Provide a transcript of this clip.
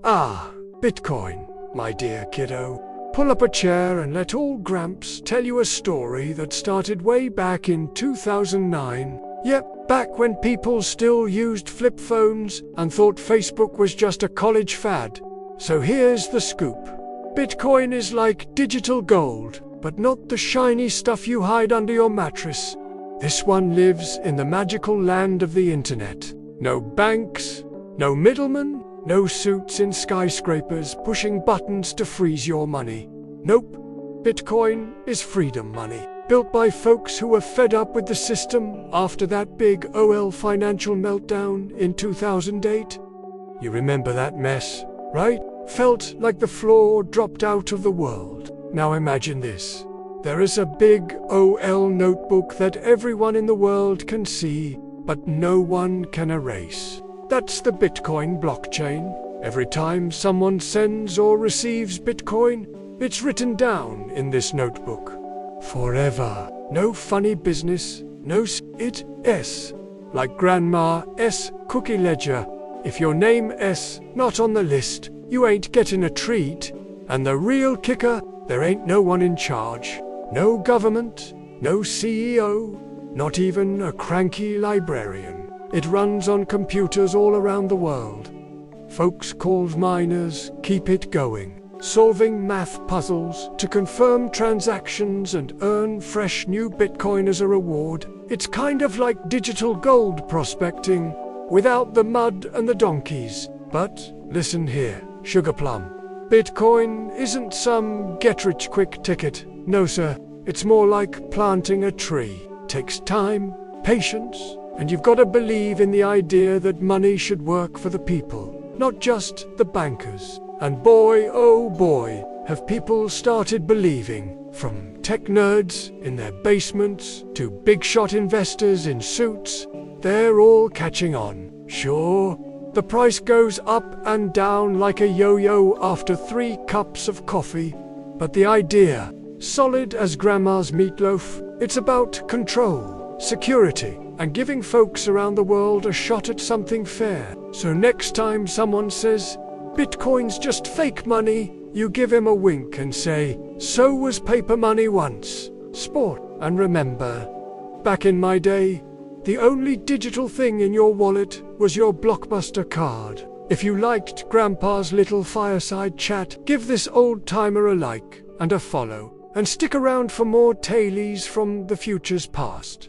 Ah, Bitcoin, my dear kiddo. Pull up a chair and let old Gramps tell you a story that started way back in 2009. Yep, back when people still used flip phones and thought Facebook was just a college fad. So here's the scoop. Bitcoin is like digital gold, but not the shiny stuff you hide under your mattress. This one lives in the magical land of the internet. No banks, no middlemen, no suits in skyscrapers pushing buttons to freeze your money. Nope. Bitcoin is freedom money, built by folks who were fed up with the system after that big OL financial meltdown in 2008. You remember that mess, right? Felt like the floor dropped out of the world. Now imagine this. There is a big OL notebook that everyone in the world can see, but no one can erase. That's the Bitcoin blockchain. Every time someone sends or receives Bitcoin, it's written down in this notebook. Forever. No funny business, no S. Like Grandma S. cookie ledger. If your name S not on the list, you ain't getting a treat. And the real kicker, there ain't no one in charge. No government, no CEO, not even a cranky librarian. It runs on computers all around the world. Folks called miners keep it going, solving math puzzles to confirm transactions and earn fresh new Bitcoin as a reward. It's kind of like digital gold prospecting, without the mud and the donkeys. But listen here, Sugar Plum. Bitcoin isn't some get-rich-quick ticket. No, sir. It's more like planting a tree. Takes time, patience, and you've got to believe in the idea that money should work for the people, not just the bankers. And boy, oh boy, have people started believing, from tech nerds in their basements to big-shot investors in suits. They're all catching on. Sure, the price goes up and down like a yo-yo after 3 cups of coffee, but the idea, solid as Grandma's meatloaf, it's about control, security, and giving folks around the world a shot at something fair. So next time someone says, Bitcoin's just fake money, you give him a wink and say, so was paper money once. Sport. And remember, back in my day, the only digital thing in your wallet was your Blockbuster card. If you liked Grandpa's little fireside chat, give this old timer a like and a follow, and stick around for more tailies from the future's past.